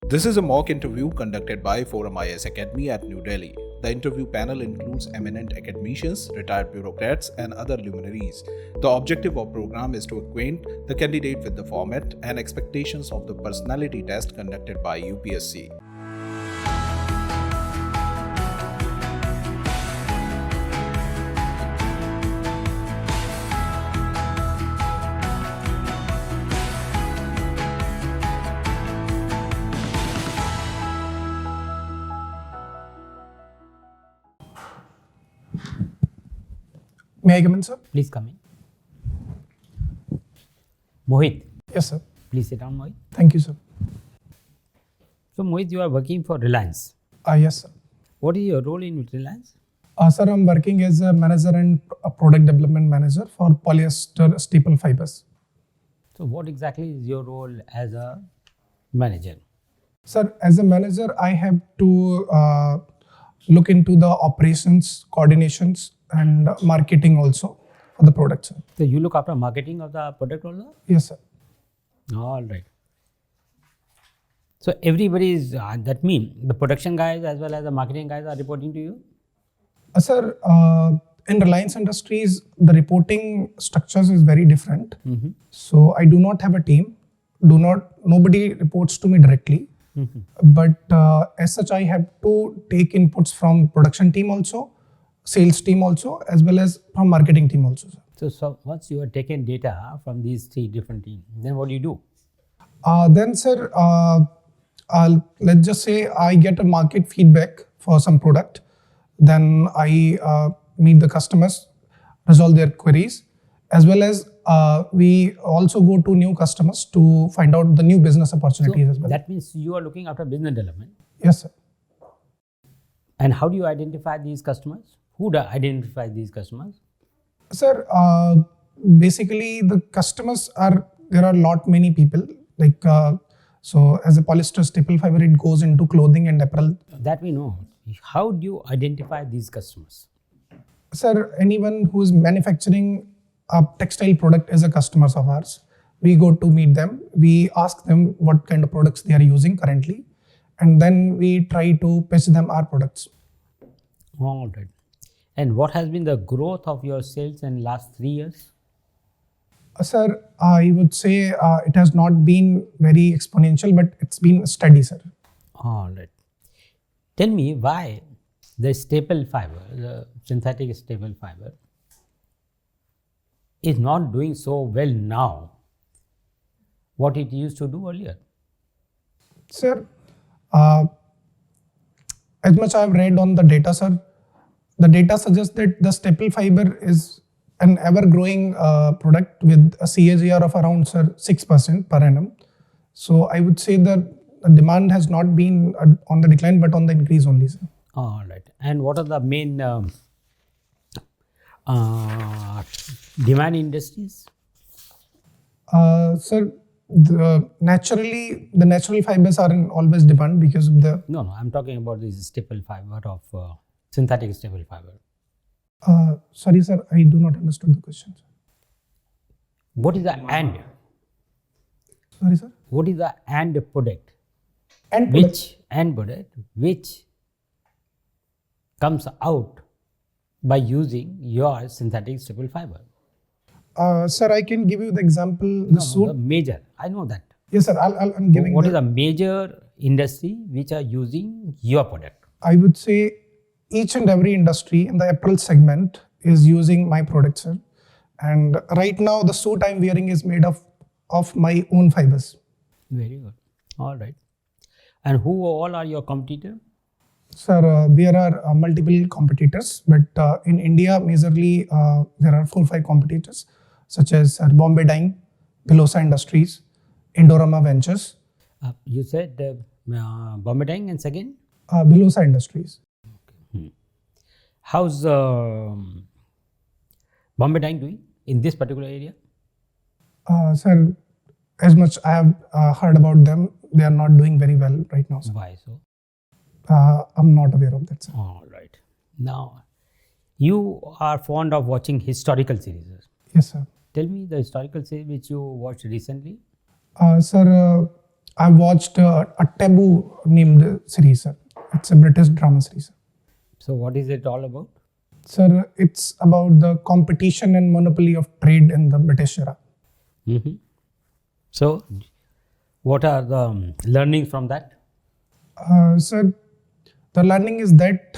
This is a mock interview conducted by ForumIAS Academy at New Delhi. The interview panel includes eminent academicians, retired bureaucrats, and other luminaries. The objective of the program is to acquaint the candidate with the format and expectations of the personality test conducted by UPSC. May I come in, sir? Please come in. Mohit. Yes, sir. Please sit down, Mohit. Thank you, sir. So, Mohit, you are working for Reliance. Yes, sir. What is your role in Reliance? Sir, I'm working as a manager and a product development manager for polyester staple fibers. So, what exactly is your role as a manager? Sir, as a manager, I have to look into the operations, coordinations, and marketing also for the product, sir. So, you look after marketing of the product also? Yes, sir. All right. So, everybody is, that means the production guys as well as the marketing guys are reporting to you? Sir, in Reliance Industries, the reporting structures is very different. Mm-hmm. So, I do not have a team. Nobody reports to me directly. Mm-hmm. But as such, I have to take inputs from production team also, sales team also, as well as from marketing team also, sir. So once you are taking data from these three different teams, then what do you do? Then, sir, let's just say I get a market feedback for some product. Then I meet the customers, resolve their queries, as well as we also go to new customers to find out the new business opportunities as well. That means you are looking after business development. Yes, sir. And how do you identify these customers? Who identifies these customers? Sir, basically the customers there are many people. Like, so as a polyester staple fiber, it goes into clothing and apparel. That we know. How do you identify these customers? Sir, anyone who is manufacturing a textile product is a customer of ours. We go to meet them. We ask them what kind of products they are using currently. And then we try to pitch them our products. All right. And what has been the growth of your sales in last 3 years? Sir, I would say it has not been very exponential, but it's been steady, sir. All right. Tell me why the staple fiber, the synthetic staple fiber, is not doing so well now what it used to do earlier? Sir, as much I have read on the data, sir, the data suggests that the staple fiber is an ever-growing product with a CAGR of around, sir, 6% per annum. So I would say that the demand has not been on the decline, but on the increase only, sir. All right. And what are the main demand industries? Sir, the natural fibers are in always demand because of the... No, I'm talking about this staple fiber of synthetic staple fiber. Sorry, sir, I do not understand the question, sir. What is the end? Sorry, sir? What is the end product? Which end product which comes out by using your synthetic staple fiber? Sir, I can give you the example. The major. I know that. Yes, sir. I'm giving. What is the major industry which are using your product? I would say each and every industry in the apparel segment is using my product, sir. And right now, the suit I'm wearing is made of my own fibers. Very good. All right. And who all are your competitors? Sir, there are multiple competitors, but in India, majorly there are 4-5 competitors, such as Bombay Dyeing, Velosa Industries, Indorama Ventures. You said Bombay Dyeing and second? Velosa Industries. Okay. How's Bombay Dyeing doing in this particular area? Sir, as much I have heard about them, they are not doing very well right now, sir. Why so? I'm not aware of that, sir. All right. Now, you are fond of watching historical series. Yes, sir. Tell me the historical series which you watched recently. Sir, I watched a Taboo named series, sir. It's a British drama series. So what is it all about? Sir, it's about the competition and monopoly of trade in the British era. Mm-hmm. So what are the learnings from that? Sir, the learning is that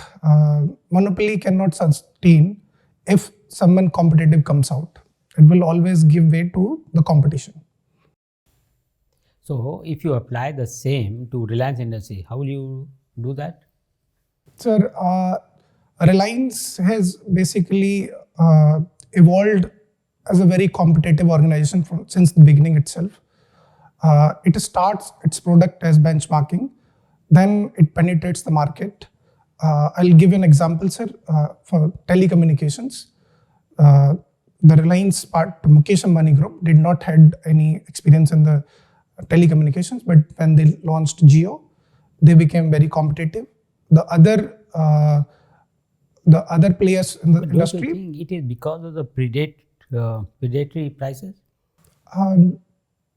monopoly cannot sustain if someone competitive comes out. It will always give way to the competition. So if you apply the same to Reliance Industry, how will you do that? Sir, Reliance has basically evolved as a very competitive organization since the beginning itself. It starts its product as benchmarking, then it penetrates the market. I'll give an example, sir, for telecommunications. The Reliance part, the Mukesh Ambani Group, did not had any experience in the telecommunications, but when they launched Jio, they became very competitive. The other players in the But industry. don't you think it is because of the predatory prices?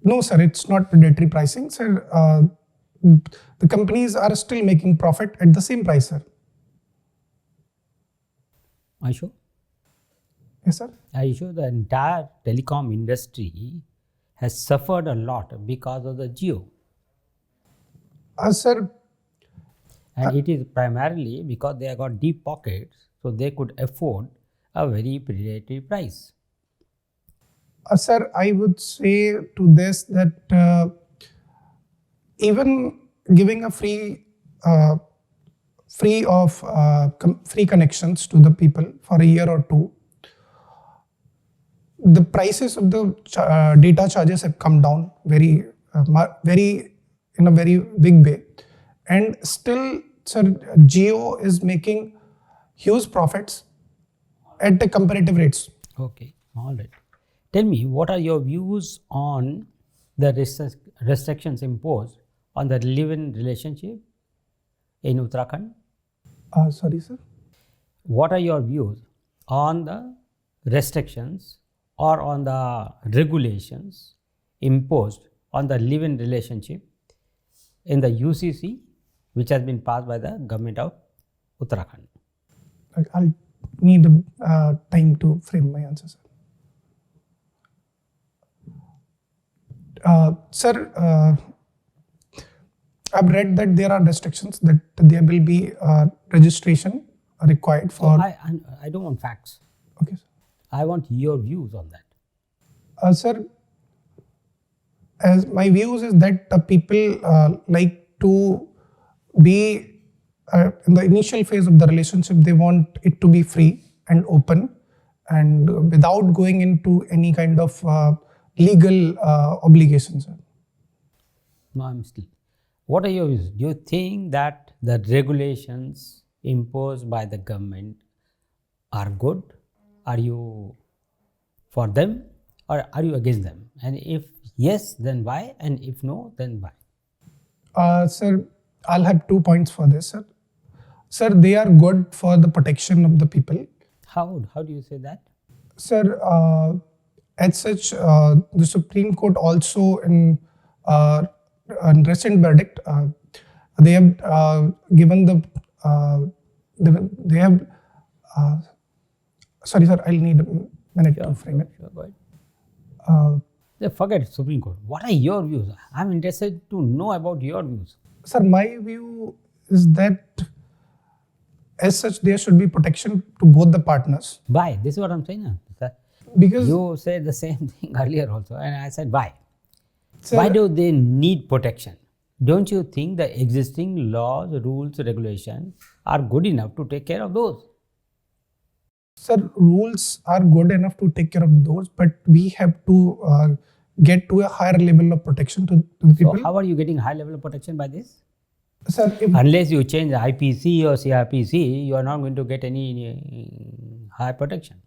No, sir, it's not predatory pricing, sir. The companies are still making profit at the same price, sir. Are you sure? Yes, sir. Are you sure the entire telecom industry has suffered a lot because of the Jio? Sir, And it is primarily because they have got deep pockets, so they could afford a very predatory price. sir, I would say to this that even giving a free connections to the people for a year or two, the prices of the data charges have come down very in a very big way, and still, sir, Jio is making huge profits at the comparative rates. Okay, all right. Tell me, what are your views on the restrictions imposed on the live-in relationship in Uttarakhand? Sorry, sir. What are your views on the restrictions or on the regulations imposed on the live-in relationship in the UCC, which has been passed by the government of Uttarakhand? I'll need time to frame my answer, sir. Sir, I've read that there are restrictions that there will be registration required for. I don't want facts. Okay, sir. I want your views on that. Sir, as my views is that people like to be in the initial phase of the relationship, they want it to be free and open and without going into any kind of legal obligations. No, I'm still. What are your views? Do you think that the regulations imposed by the government are good? Are you for them or are you against them? And if yes, then why? And if no, then why? Sir, I'll have 2 points for this, sir. Sir, they are good for the protection of the people. How do you say that? Sir, as such, the Supreme Court also in a recent verdict, they have given the, they have, sorry sir, I'll need a minute to frame it. Sure, go ahead. Forget Supreme Court. What are your views? I'm interested to know about your views. Sir, my view is that as such, there should be protection to both the partners. Why? This is what I'm saying. Because you said the same thing earlier also, and I said why? Sir, why do they need protection? Don't you think the existing laws, rules, regulations are good enough to take care of those? Sir, rules are good enough to take care of those, but we have to get to a higher level of protection to the people. So how are you getting high level of protection by this? Sir, unless you change the IPC or CRPC, you are not going to get any high protection.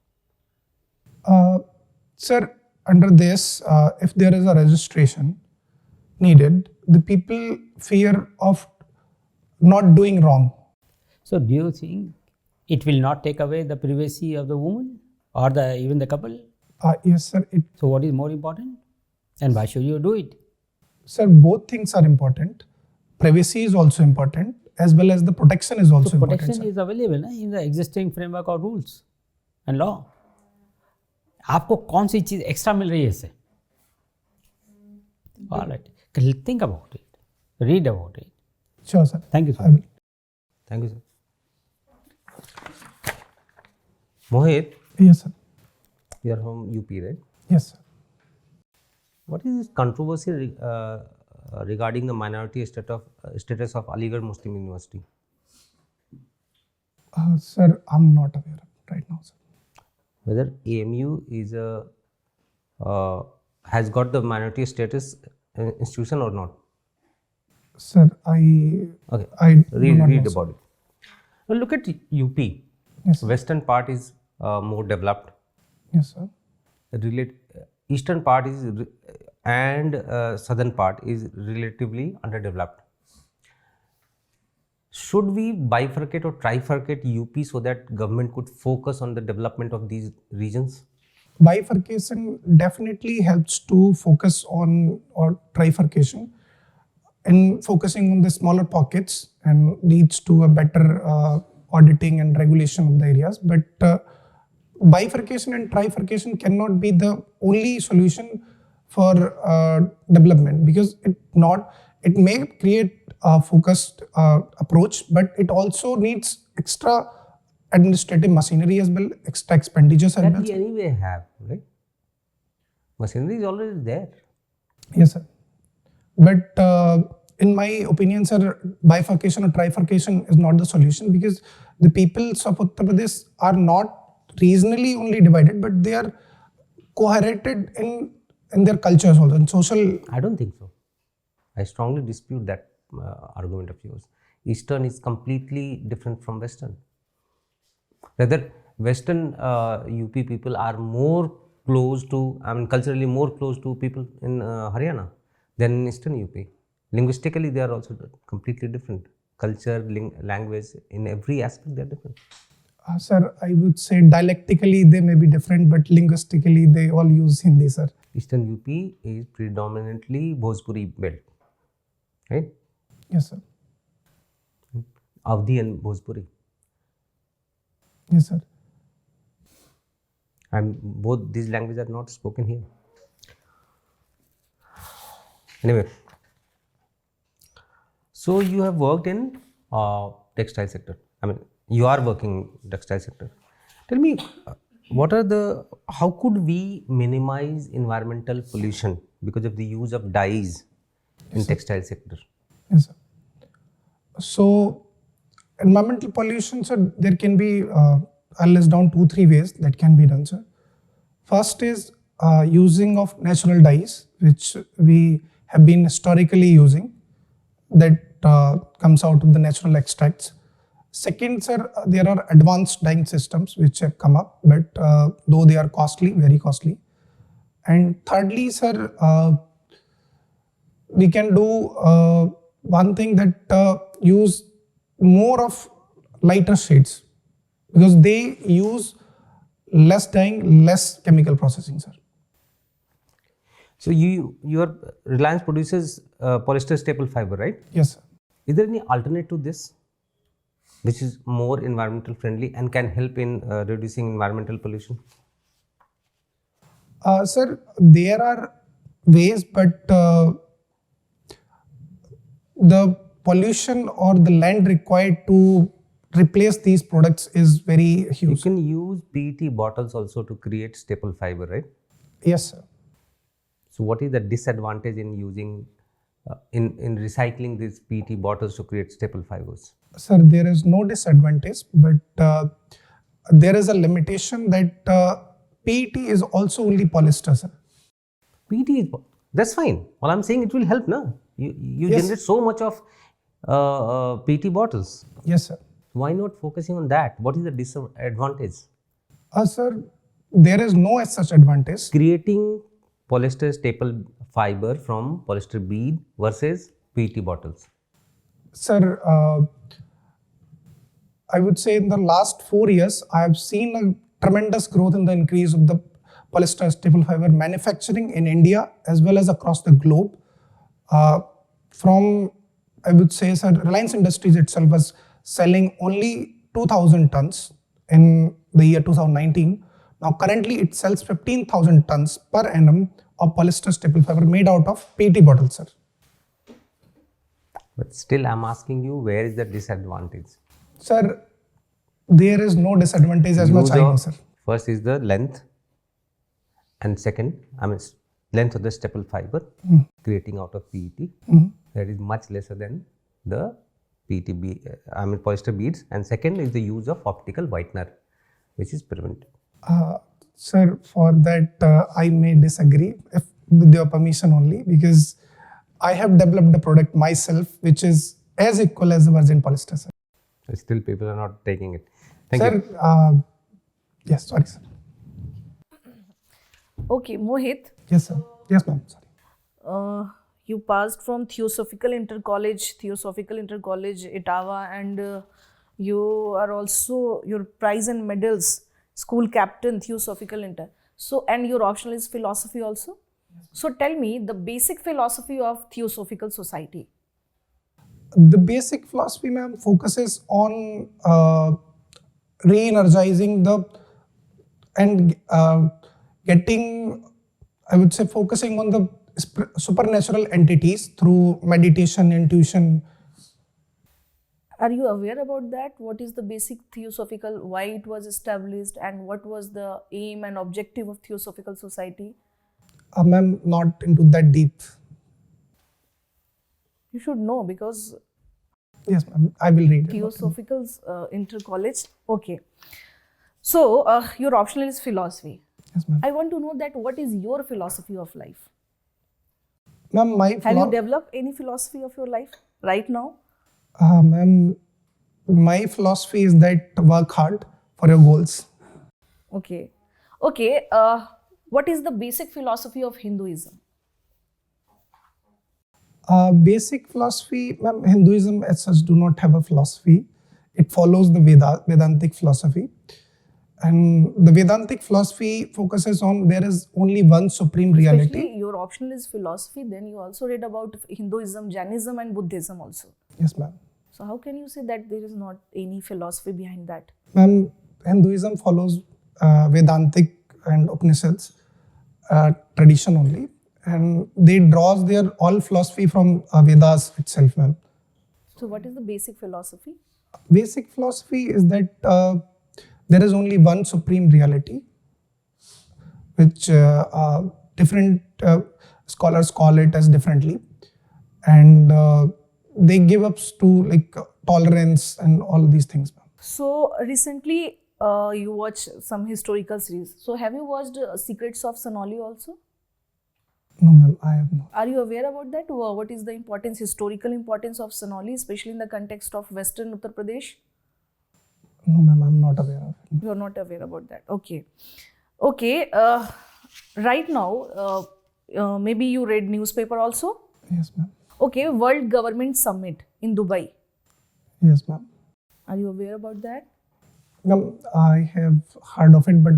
Sir, under this, if there is a registration needed, the people fear of not doing wrong. So do you think it will not take away the privacy of the woman or even the couple? Yes, sir. So what is more important? And why should you do it? Sir, both things are important. Privacy is also important, as well as the protection is also important. Protection is available na, in the existing framework of rules and law. आपको कौन सी चीज़ extra मिल रही है इससे? All right. Think about it. Read about it. Sure, sir. Thank you, sir. I will. Thank you, sir. Mohit, Yes, sir. you are from UP, right? Yes, sir. What is this controversy regarding the minority status of Aligarh Muslim University? Sir, I'm not aware of it right now, sir. Whether AMU is has got the minority status institution or not? Sir, Okay. I do not read know, sir. about it. Now look at UP. Yes, sir. Western part is more developed. Yes, sir. Eastern part is and southern part is relatively underdeveloped. Should we bifurcate or trifurcate UP so that government could focus on the development of these regions? Bifurcation definitely helps to focus on, or trifurcation, in focusing on the smaller pockets and leads to a better auditing and regulation of the areas. But bifurcation and trifurcation cannot be the only solution for development, because it may create a focused approach, but it also needs extra administrative machinery as well, extra expenditures as That well. we anyway have, right? Machinery is already there. Yes, sir. But in my opinion, sir, bifurcation or trifurcation is not the solution, because the peoples of Uttar Pradesh are not regionally only divided, but they are coherated in their cultures also, in social. I don't think so. I strongly dispute that argument of yours. Eastern is completely different from Western. Rather, Western UP people are more close to, culturally more close to people in Haryana than in Eastern UP. Linguistically, they are also completely different. Culture, language, in every aspect, they are different. Sir, I would say dialectically they may be different, but linguistically they all use Hindi, sir. Eastern UP is predominantly Bhojpuri belt, right? Yes, sir. Avdi and Bhojpuri. Yes, sir. And both these languages are not spoken here. Anyway, so you have worked in textile sector. You are working in textile sector. Tell me, how could we minimize environmental pollution because of the use of dyes in textile sector? Yes, sir. So, environmental pollution, sir, there can be, I'll list down 2-3 ways that can be done, sir. First is using of natural dyes, which we have been historically using, that comes out of the natural extracts. Second, sir, there are advanced dyeing systems which have come up, but though they are costly, very costly. And thirdly, sir, we can do one thing, that use more of lighter shades, because they use less dyeing, less chemical processing, sir. So your Reliance produces polyester staple fiber, right? Yes, sir. Is there any alternate to this, which is more environmental friendly and can help in reducing environmental pollution? Sir, there are ways, but the pollution or the land required to replace these products is very You huge. can use PET bottles also to create staple fiber, right? Yes, sir. So what is the disadvantage in using in recycling these PET bottles to create staple fibers? Sir, there is no disadvantage, but there is a limitation that PET is also only polyester, sir. PET is, that's fine. All I'm saying, it will help, no? You Yes. generate so much of PET bottles. Yes, sir. Why not focusing on that? What is the disadvantage? Sir, there is no as such advantage. Creating polyester staple fiber from polyester bead versus PET bottles. Sir, I would say in the last 4 years, I have seen a tremendous growth in the increase of the polyester staple fiber manufacturing in India as well as across the globe. From, I would say, sir, Reliance Industries itself was selling only 2,000 tons in the year 2019. Now currently it sells 15,000 tons per annum of polyester staple fiber made out of PET bottles, sir. But still I'm asking you, where is the disadvantage? Sir, there is no disadvantage as much I know, sir. First is the length, and second, length of the staple fiber creating out of PET. That is much lesser than the polyester beads. And second is the use of optical whitener, which is prevented. Sir, for that I may disagree, if with your permission only, because I have developed the product myself, which is as equal as the virgin polyester, sir. Still people are not taking it. Thank sir, you. Yes, sorry, sir. Okay, Mohit. Yes, sir. Yes, ma'am. Sorry. You passed from Theosophical Inter-College, Etawah, and you are also your prize and medals, school captain, Theosophical Inter. So, and your optional is philosophy also. Yes. So, tell me the basic philosophy of Theosophical Society. The basic philosophy, ma'am, focuses on re-energizing getting, I would say, focusing on the supernatural entities through meditation, intuition. Are you aware about that? What is the basic Theosophical, why it was established, and what was the aim and objective of Theosophical Society? Ma'am, not into that deep. You should know, because yes, ma'am, I will read Theosophical's Inter-College. Okay. So, your optional is philosophy. Yes, ma'am. I want to know that what is your philosophy of life? Ma'am, have you developed any philosophy of your life right now? Ma'am, my philosophy is that work hard for your goals. Okay. Okay. What is the basic philosophy of Hinduism? Basic philosophy, ma'am, Hinduism as such do not have a philosophy. It follows the Vedantic philosophy. And the Vedantic philosophy focuses on there is only one supreme reality. Especially your optional is philosophy, then you also read about Hinduism, Jainism and Buddhism also. Yes, ma'am. So how can you say that there is not any philosophy behind that? Ma'am, Hinduism follows Vedantic and Upanishads tradition only. And they draws their all philosophy from Vedas itself, ma'am. So what is the basic philosophy? Basic philosophy is that there is only one supreme reality, which different scholars call it as differently, and they give up to like tolerance and all these things. So recently you watched some historical series. So have you watched Secrets of Sonali also? No, ma'am, I have not. Are you aware about that? What is the historical importance of Sonali, especially in the context of Western Uttar Pradesh? No, ma'am, I'm not aware of it. You are not aware about that. Okay. Okay. Right now, maybe you read newspaper also? Yes, ma'am. Okay. World Government Summit in Dubai. Yes, ma'am. Are you aware about that? Ma'am, I have heard of it, but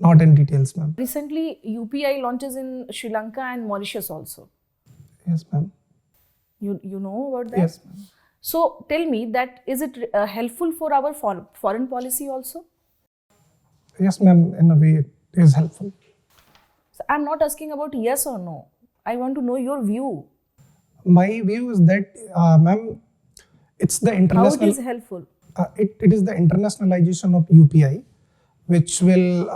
not in details, ma'am. Recently, UPI launches in Sri Lanka and Mauritius also. Yes, ma'am. You know about that? Yes, ma'am. So tell me that is it helpful for our foreign policy also? Yes, ma'am. In a way, it is helpful. So I'm not asking about yes or no. I want to know your view. My view is that, ma'am, it's the international. How it is helpful? It is the internationalization of UPI, which will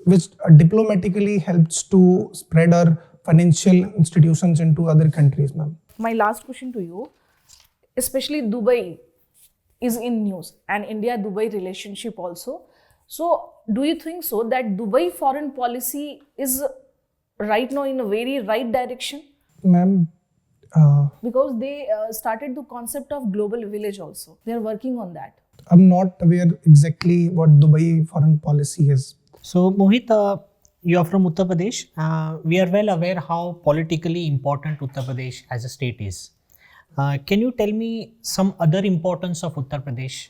which diplomatically helps to spread our financial institutions into other countries, ma'am. My last question to you, especially Dubai is in news and India-Dubai relationship also. So do you think so that Dubai foreign policy is right now in a very right direction? Ma'am, because they started the concept of global village also. They are working on that. I'm not aware exactly what Dubai foreign policy is. So Mohit, you are from Uttar Pradesh. We are well aware how politically important Uttar Pradesh as a state is. Can you tell me some other importance of Uttar Pradesh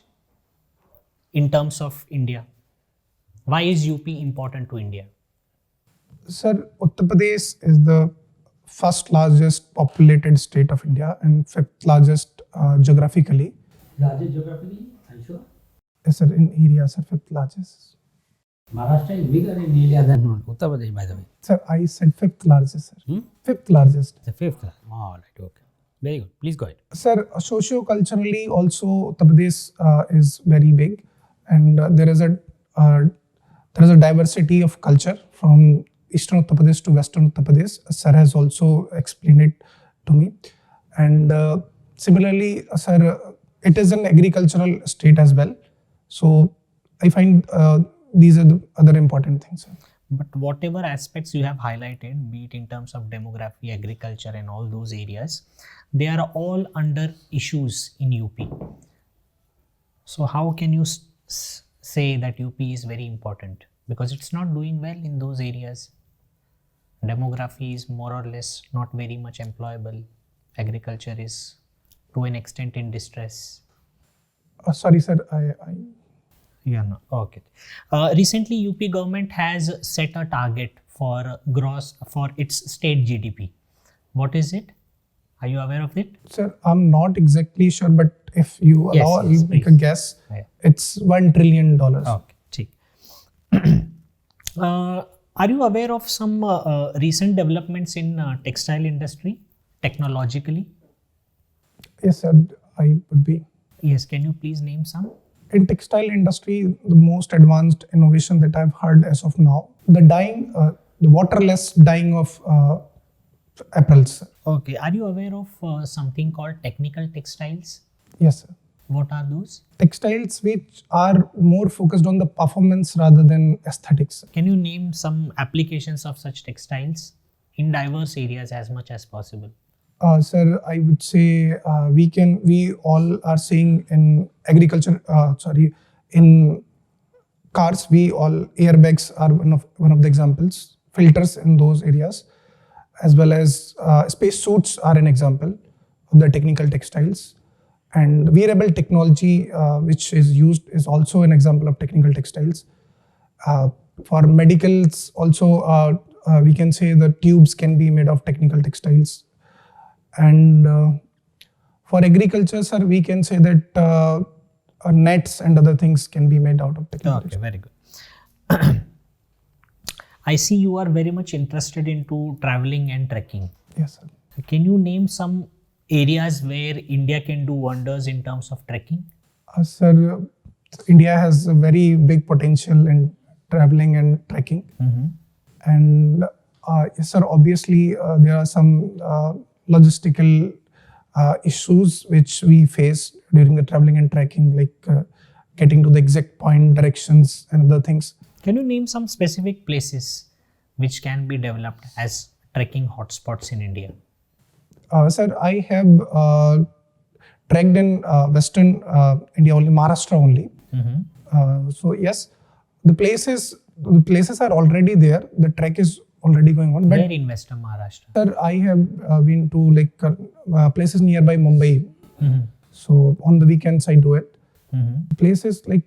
in terms of India? Why is UP important to India? Sir, Uttar Pradesh is the first largest populated state of India and fifth largest geographically. Largest geographically, are you sure? Yes, sir, in area, sir, fifth largest. Maharashtra is bigger in area than Uttar Pradesh, by the way. Sir, I said fifth largest, sir. Fifth largest. The fifth. All right, okay. Very good. Please go ahead. Sir, socio-culturally also Uttar Pradesh is very big, and there is a diversity of culture from Eastern Uttar Pradesh to Western Uttar Pradesh. Sir has also explained it to me. And similarly, sir, it is an agricultural state as well. So I find these are the other important things, sir. But whatever aspects you have highlighted, be it in terms of demography, agriculture and all those areas, they are all under issues in UP. So how can you say that UP is very important? Because it's not doing well in those areas. Demography is more or less not very much employable. Agriculture is to an extent in distress. Sorry, sir, Yeah, no. Okay. Recently, UP government has set a target for its state GDP. What is it? Are you aware of it? Sir, I'm not exactly sure, but if you allow, I'll make a guess. Yeah. It's $1 trillion. Okay. Are you aware of some recent developments in textile industry, technologically? Yes, sir, I would be. Yes, can you please name some? In textile industry, the most advanced innovation that I've heard as of now, the dyeing, the waterless dyeing of apparels. Okay. Are you aware of something called technical textiles? Yes, sir. What are those? Textiles which are more focused on the performance rather than aesthetics. Can you name some applications of such textiles in diverse areas as much as possible? Sir, I would say we all are seeing in agriculture, in cars, airbags are one of the examples, filters in those areas, as well as space suits are an example of the technical textiles. And wearable technology, which is used, is also an example of technical textiles. For medicals also, we can say the tubes can be made of technical textiles. And for agriculture, sir, we can say that nets and other things can be made out of technical textiles. Very good. I see you are very much interested into traveling and trekking. Yes, sir. Can you name some areas where India can do wonders in terms of trekking? Sir, India has a very big potential in traveling and trekking. And yes, sir, obviously there are some logistical issues which we face during the traveling and trekking, like getting to the exact point, directions and other things. Can you name some specific places which can be developed as trekking hotspots in India? Sir, I have trekked in Western India only, Maharashtra only. So yes, the places are already there. The trek is already going on. Where in Western Maharashtra? Sir, I have been to like places nearby Mumbai. So on the weekends I do it. Places like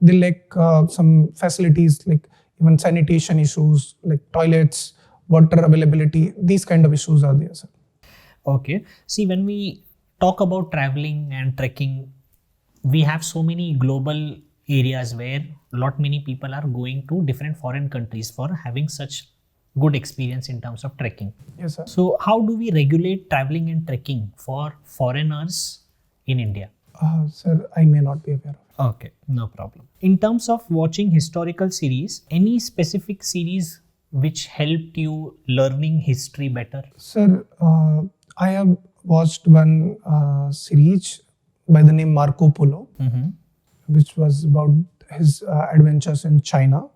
they lack some facilities, like even sanitation issues, like toilets, water availability. These kind of issues are there, sir. Okay. See, when we talk about traveling and trekking, we have so many global areas where many people are going to different foreign countries for having such good experience in terms of trekking. Yes, sir. So how do we regulate traveling and trekking for foreigners in India? Sir, I may not be aware of. Okay, no problem. In terms of watching historical series, any specific series which helped you learning history better? Sir, I have watched one series by the name Marco Polo, which was about his adventures in China.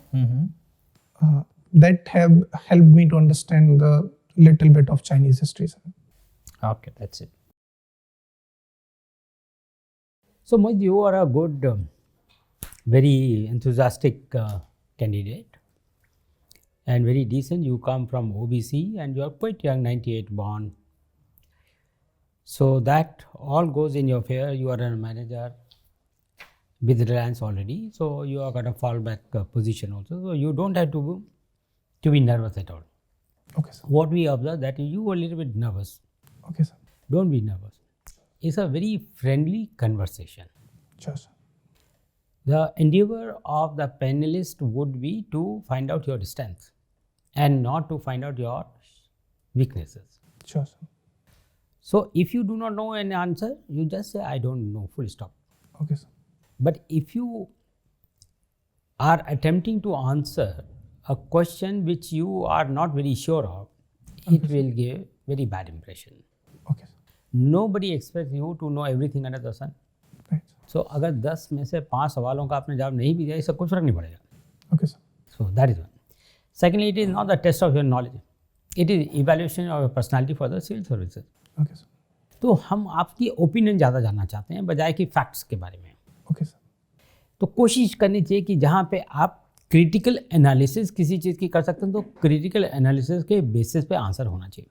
That have helped me to understand the little bit of Chinese history, sir. Okay, that's it. So, Mohit, you are a good, very enthusiastic candidate and very decent. You come from OBC and you are quite young, 98 born. So, that all goes in your favor. You are a manager with Reliance already. So, you are got a fallback position also. So, you don't have to be nervous at all. Okay, sir. what we observe that you were a little bit nervous. Okay, sir. Don't be nervous. It's a very friendly conversation. Sure, sir. The endeavor of the panelist would be to find out your strengths and not to find out your weaknesses. Sure, sir. So if you do not know an answer, you just say, I don't know, full stop. Okay, sir. But if you are attempting to answer a question which you are not very sure of, it will give very bad impression. Okay, sir. Nobody expects you to know everything under the sun. Right, sir. So अगर 10 में से 5 सवालों का आपने जवाब नहीं भी दिया, इससे कुछ फर्क नहीं पड़ेगा. Okay, sir. So that is one. Secondly, it is not the test of your knowledge. It is evaluation of your personality for the civil services. Okay, sir. तो हम आपकी ओपिनियन ज़्यादा जानना चाहते हैं बजाय कि फैक्ट्स के बारे में. Okay, sir. तो कोशिश करनी चाहिए कि जहाँ पे आप क्रिटिकल एनालिसिस किसी चीज़ की कर सकते हैं तो क्रिटिकल एनालिसिस के बेसिस पे आंसर होना चाहिए.